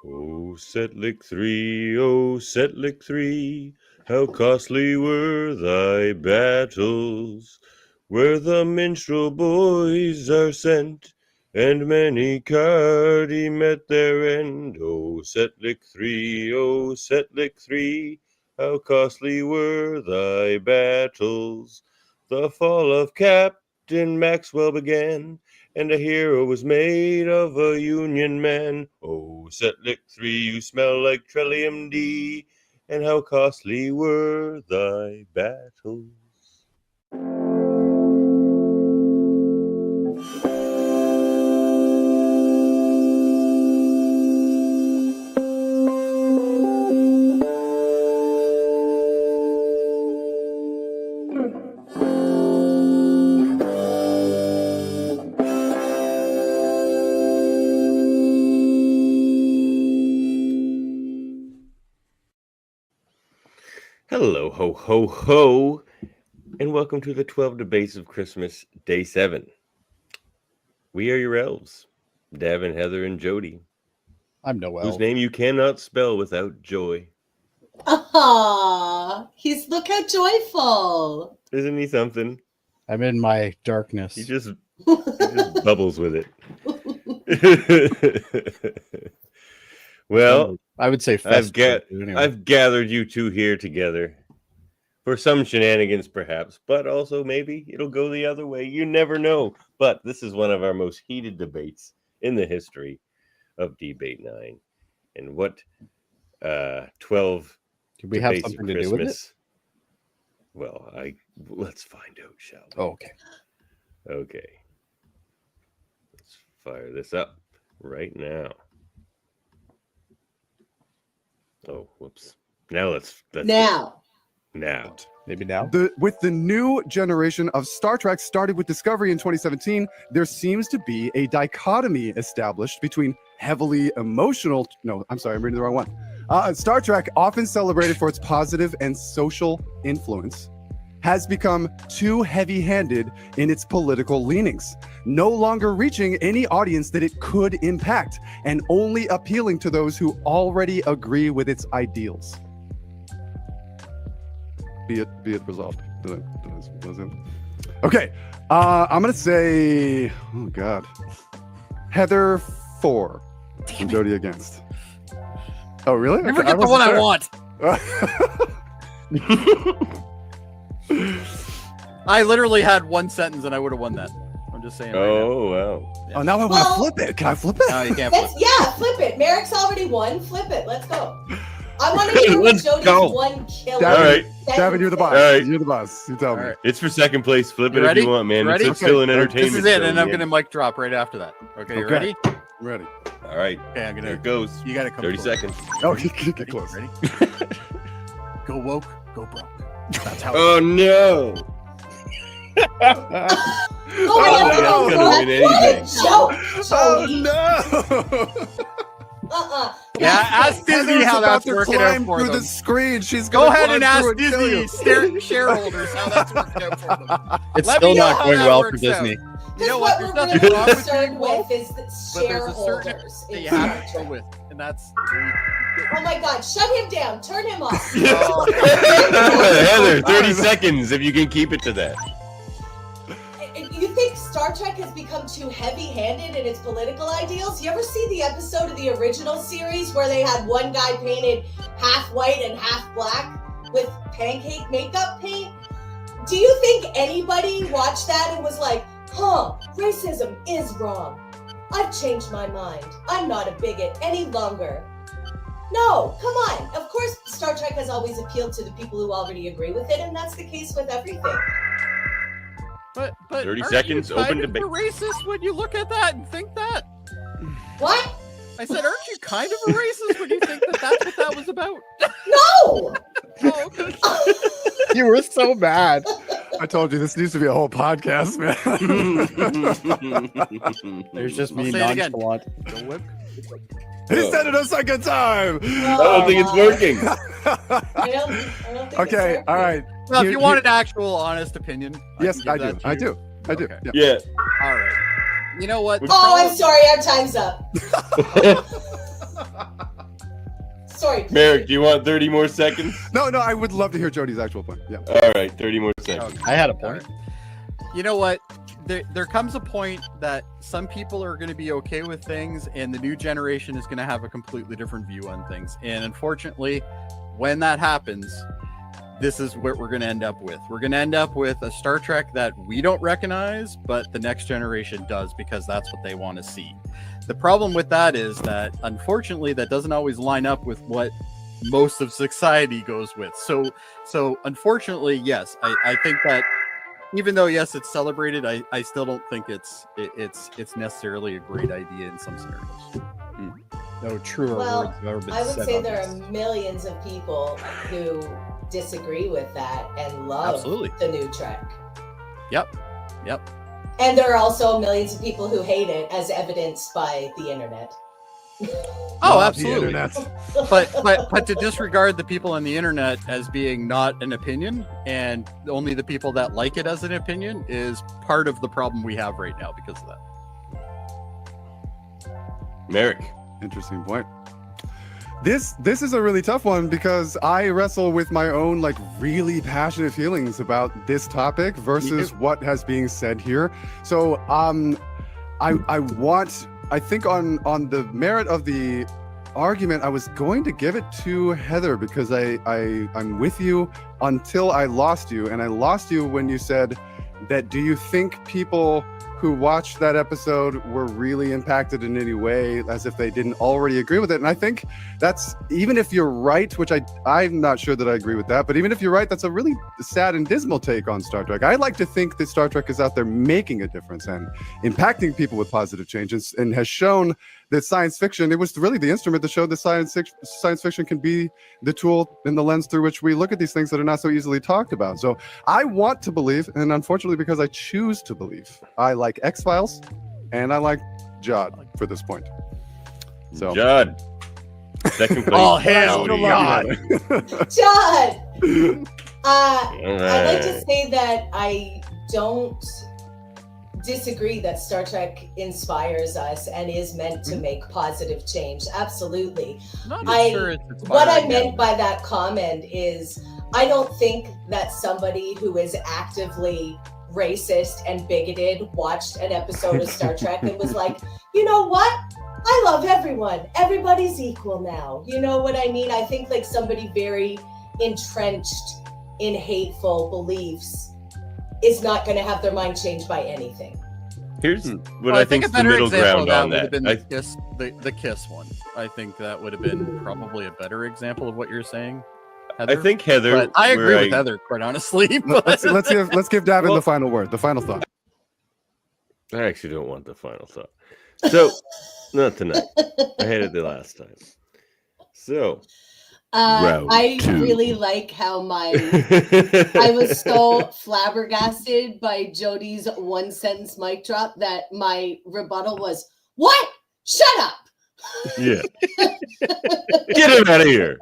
Oh, Setlick 3, oh, Setlick 3, how costly were thy battles, where the minstrel boys are sent, and many cardy met their end. Oh, Setlick 3, oh, Setlick 3, how costly were thy battles. The fall of Captain Maxwell began, and a hero was made of a Union man. Oh, Setlick 3, you smell like Trillium D, and how costly were thy battles. Hello, ho, ho, ho, and welcome to the 12 Debates of Christmas, Day 7. We are your elves, Davan, Heather, and Jody. I'm no elf. Whose name you cannot spell without joy. Ah, look how joyful. Isn't he something? I'm in my darkness. He just bubbles with it. Well, I would say I've anyway. gathered you two here together for some shenanigans, perhaps, but also maybe it'll go the other way. You never know. But this is one of our most heated debates in the history of Debate 9. And what 12 Do we have debates something of to do with it? Christmas? Well, let's find out, shall we? Oh, okay. Okay. Let's fire this up right now. Oh, whoops. Now Now. Maybe now. With the new generation of Star Trek started with Discovery in 2017, there seems to be a dichotomy established between heavily emotional. No, I'm sorry, I'm reading the wrong one. Star Trek, often celebrated for its positive and social influence, has become too heavy-handed in its political leanings, no longer reaching any audience that it could impact, and only appealing to those who already agree with its ideals. Be it resolved. Okay, I'm gonna say, oh God, Heather 4, and Jody against. Oh really? Never get the one I want. I literally had one sentence and I would have won that. I'm just saying. Oh, wow. Oh, now I want to flip it. Can I flip it? No, you can't flip it. Yeah, flip it. Merrick's already won. Flip it. Let's go. I want to hear what Let's Jody's go. one killer. All right. Davin, you're the boss. All right. You're the boss. You tell me. right. It's for second place. Flip You it ready? if you want, man. You ready? It's still an Okay. entertainment This is it, show, and I'm man. gonna mic drop right after that. Okay, you Okay. ready? I'm ready. All right. Okay, I'm There gonna. it goes. You gotta come. 30 close. seconds. Oh, you can get close. Ready? Go woke, go broke. That's how. Oh, no. Oh, that's gonna win anything. Joke, Oh Jody. no! Yeah, ask Disney Heather's how about that's to working out climb for through them. the screen. She's Go gonna ahead and climb ask through kill you. Disney shareholders how that's working out for them. It's Let still me know not how going that well for works Disney. out. You Because know what what? we're There's really nothing wrong with concerned being with is the but there's a certain shareholders. that in you have to Star go Trek. with, and that's. Oh my God! Shut him down. Turn him off. Heather, 30 seconds if you can keep it to that. You think Star Trek has become too heavy-handed in its political ideals? You ever see the episode of the original series where they had one guy painted half white and half black with pancake makeup paint? Do you think anybody watched that and was like, huh, racism is wrong. I've changed my mind. I'm not a bigot any longer. No, come on. Of course, Star Trek has always appealed to the people who already agree with it, and that's the case with everything. But 30 aren't seconds, you open kind of debate. a racist when you look at that and think that? What? I said, aren't you kind of a racist when you think that that's what that was about? No! Oh, okay. You were so mad. I told you this needs to be a whole podcast, man. There's just I'll me say it again. nonchalant. Go whip. He said it a second time. I don't think it's working. I don't think Okay, it's all right. Well, if Here- you want an actual honest opinion, Yes, can I give do. that to I you. do. I do. Okay. Yeah. Yeah. All right. You know what? Oh, I'm sorry. Our time's up. Sorry. Merrick, do you want 30 more seconds? No, I would love to hear Jody's actual point. Yeah. All right, 30 more seconds. I had a point. You know what? There comes a point that some people are going to be okay with things, and the new generation is going to have a completely different view on things. And unfortunately, when that happens, this is what we're going to end up with. We're going to end up with a Star Trek that we don't recognize, but the next generation does, because that's what they want to see. The problem with that is that, unfortunately, that doesn't always line up with what most of society goes with. So unfortunately, yes, I think that even though, yes, it's celebrated, I still don't think it's necessarily a great idea in some scenarios. No truer Well, words have ever been I would said say on there this. are millions of people who disagree with that and love Absolutely. the new Trek. Yep. And there are also millions of people who hate it, as evidenced by the internet. Oh, Love absolutely. The internet. But to disregard the people on the internet as being not an opinion, and only the people that like it as an opinion, is part of the problem we have right now because of that. Merrick. Interesting point. This is a really tough one because I wrestle with my own like really passionate feelings about this topic versus what has being said here. So I think on the merit of the argument, I was going to give it to Heather because I'm with you until I lost you, and I lost you when you said that. Do you think people who watched that episode were really impacted in any way, as if they didn't already agree with it? And I think that's, even if you're right, which I'm not sure that I agree with that, but even if you're right, that's a really sad and dismal take on Star Trek. I like to think that Star Trek is out there making a difference and impacting people with positive changes, and has shown that science fiction, it was really the instrument that showed that science fiction can be the tool and the lens through which we look at these things that are not so easily talked about. So I want to believe, and unfortunately because I choose to believe, I like X-Files and I like Jod for this point. So Judd. Second place. Oh, hell Jody. yeah. Judd! I'd like to Alright. say that I don't disagree that Star Trek inspires us and is meant to make positive change. Absolutely. Not I- sure it's What I inspiring. meant by that comment is I don't think that somebody who is actively racist and bigoted watched an episode of Star Trek and was like, you know what? I love everyone. Everybody's equal now. You know what I mean? I think like somebody very entrenched in hateful beliefs is not going to have their mind changed by anything. Here's what Well, I think a is the better middle example of ground on would have that. been the kiss one. I think that would have been probably a better example of what you're saying, I Heather. think Heather. But I agree where with Heather, quite honestly. But let's give Davan Well- the final word, the final thought. I actually don't want the final thought. So, not tonight. I had it the last time. So, Round I two. really like how I was so flabbergasted by Jody's one sentence mic drop that my rebuttal was, "What? Shut up! yeah. Get him out of here.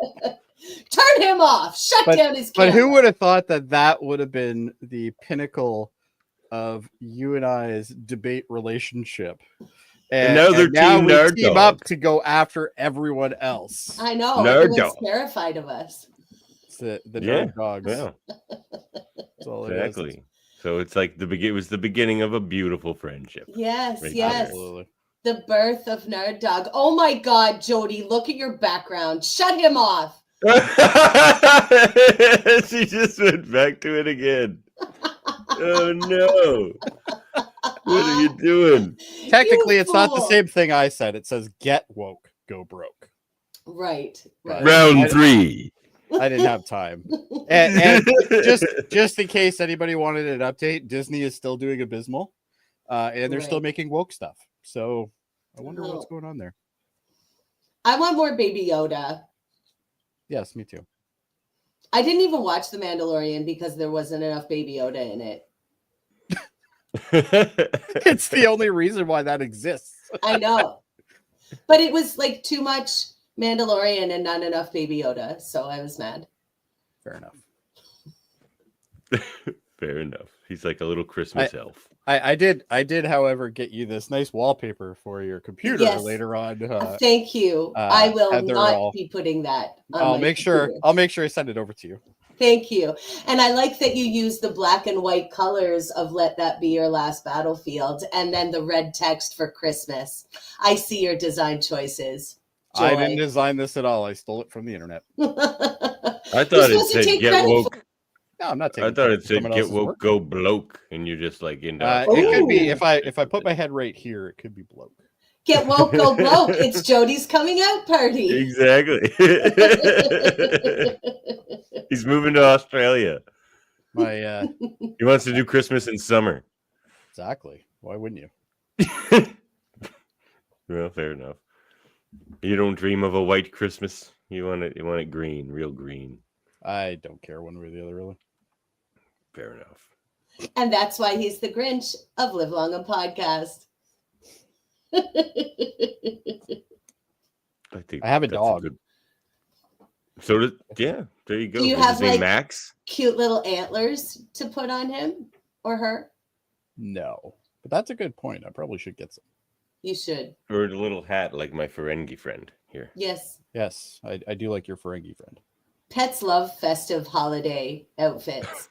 Turn him off! Shut down his camera!" But who would have thought that would have been the pinnacle of you and I's debate relationship? And now they're Team we Nerd team Dog. up to go after everyone else. I know Nerd everyone's dog. terrified of us. It's the Yeah, nerd dogs. Yeah, That's all it is. exactly. So it's like it was the beginning of a beautiful friendship. Yes, Right yes. Absolutely. The birth of Nerd Dog. Oh my God, Jody, look at your background. Shut him off. She just went back to it again. Oh no. What are you doing? Technically, You it's not the fool. same thing I said. It says get woke, go broke. Right. Right. Round 3. I didn't have time. And just in case anybody wanted an update, Disney is still doing Abysmal, and they're still Right. making woke stuff. So I wonder what's Oh. going on there. I want more Baby Yoda. Yes, me too. I didn't even watch The Mandalorian because there wasn't enough Baby Yoda in it. It's the only reason why that exists. I know. But it was like too much Mandalorian and not enough Baby Yoda. So I was mad. Fair enough. Fair enough. He's like a little Christmas elf. I did, however, get you this nice wallpaper for your computer Yes. later on. Thank you. I will Heather, not be putting that on I'll my make sure. computer. I'll make sure I send it over to you. Thank you. And I like that you use the black and white colors of Let That Be Your Last Battlefield and then the red text for Christmas. I see your design choices. Joy. I didn't design this at all. I stole it from the internet. I thought it said get woke. No, I'm not taking. I thought it said someone get else's woke, work. go bloke, and you're just like into. It could be Ooh. if I put my head right here, it could be bloke. Get woke, go broke. It's Jody's coming out party. Exactly. He's moving to Australia. My He wants to do Christmas in summer. exactly. Why wouldn't you? Well, fair enough. You don't dream of a white Christmas. You want it green, real green. I don't care one way or the other, really. Fair enough. And that's why he's the Grinch of Live Long and Podcast. I think I have a that's dog. good- So yeah, there you go. Do you Is have, his name like- Max? Cute little antlers to put on him or her. No, but that's a good point. I probably should get some. You should. Or a little hat like my Ferengi friend here. Yes. Yes, I do like your Ferengi friend. Pets love festive holiday outfits.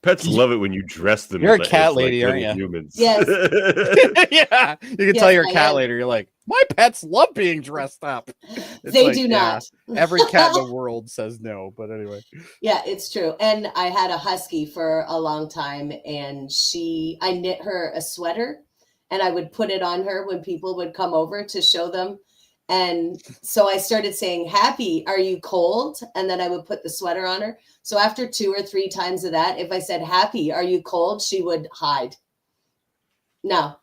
Pets love it when you dress them. You're a as cat like lady, aren't little you? Humans. Yes. Yeah, you can Yes, tell your I cat am. later. You're like, my pets love being dressed up. It's They like, do yeah, not. every cat in the world says no, but anyway. Yeah, it's true. And I had a husky for a long time, and I knit her a sweater, and I would put it on her when people would come over to show them. And so I started saying, "Happy, are you cold?" And then I would put the sweater on her. So after 2 or 3 times of that, if I said, "Happy, are you cold?" she would hide. No,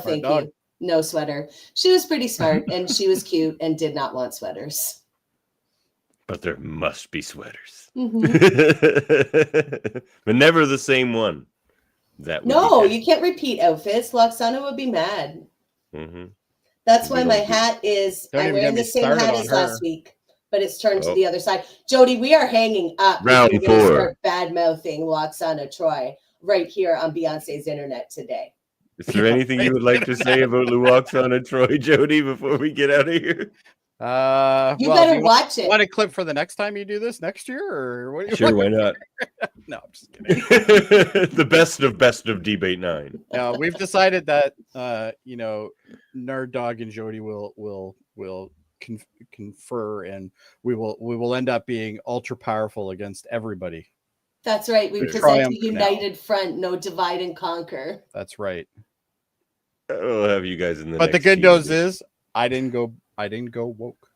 thank dog. you. No sweater. She was pretty smart, and she was cute and did not want sweaters. But there must be sweaters. Mhm. But never the same one. That would No, be you can't repeat outfits. Loxana would be mad. Mm-hmm. That's We why don't my do- hat is, Don't I'm even wearing get the me same started hat on as her. last week, but it's turned to Oh. the other side. Jody, we are hanging up. if Round you're gonna 4. Start bad mouthing Loxana Troy right here on Beyonce's internet today. Is there anything you would like to say about Luoxana and Troy, Jody, before we get out of here? You Well, better do watch it. want a clip for the next time you do this next year, or what? Sure, why not? No, I'm just kidding. The best of Debate 9. No, we've decided that Nerd Dog and Jody will confer, and we will end up being ultra powerful against everybody. That's right. We present a Triumph now. united front, no divide and conquer. That's right. I'll have you guys in the But the next good news season. is I didn't go woke.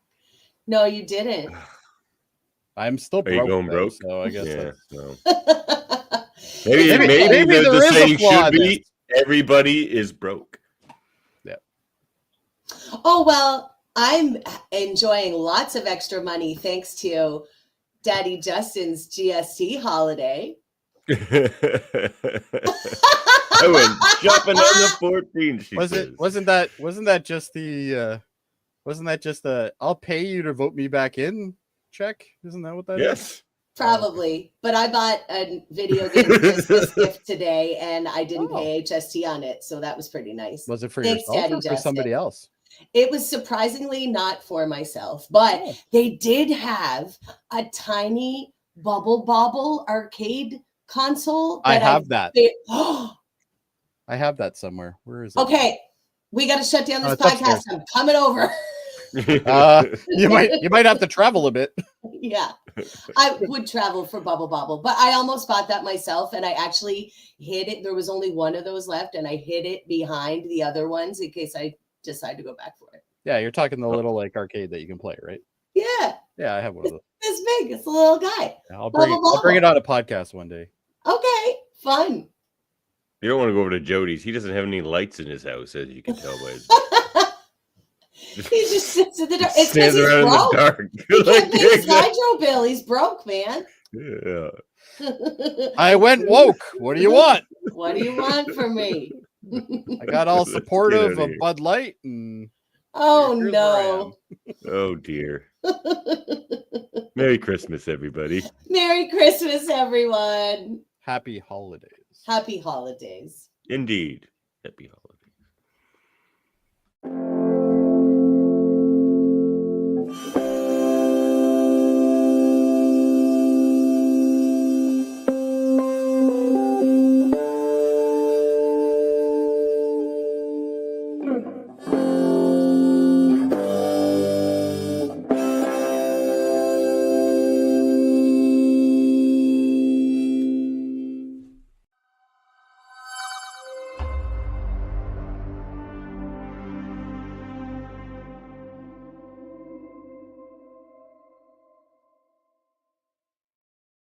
No, you didn't. I'm still Are you broke. going though, broke? So I guess Yeah, that's- no. Maybe Maybe there the is a saying flaw should in be everybody is broke. Oh, well, I'm enjoying lots of extra money thanks to Daddy Justin's GST holiday. I went shopping on the 14th. She says. wasn't that just the I'll pay you to vote me back in check? Isn't that what that is? Yes. Probably, but I bought a video game Christmas gift today, and I didn't Oh. pay HST on it, so that was pretty nice. Was it for Thanks, yourself Daddy or for somebody Justin. else? It was surprisingly not for myself, but Oh. they did have a tiny Bubble Bobble arcade console. I have that. Oh, I have that somewhere. Where is it? okay, we got to shut down this it's podcast. upstairs. I'm coming over. You might have to travel a bit. Yeah, I would travel for Bubble Bobble, but I almost bought that myself, and I actually hid it. There was only one of those left, and I hid it behind the other ones in case I decide to go back for it. Yeah, you're talking the little like arcade that you can play, right? Yeah, Yeah, I have one of those. it's big. It's a little guy. I'll bring it on a podcast one day. Okay, fun. You don't want to go over to Jody's. He doesn't have any lights in his house, as you can tell by his. He just sits in the dark. It's Stands because he's around in the broke. dark. He can't pay his Like, hydro bill. He's broke, man. yeah. I went woke. What do you want? What do you want from me? I got all Let's supportive get outta of here. Bud Light, and Oh here's where I no. Oh dear. Merry Christmas, everybody. Merry Christmas, everyone. happy holidays. Happy holidays. Indeed. Happy holidays.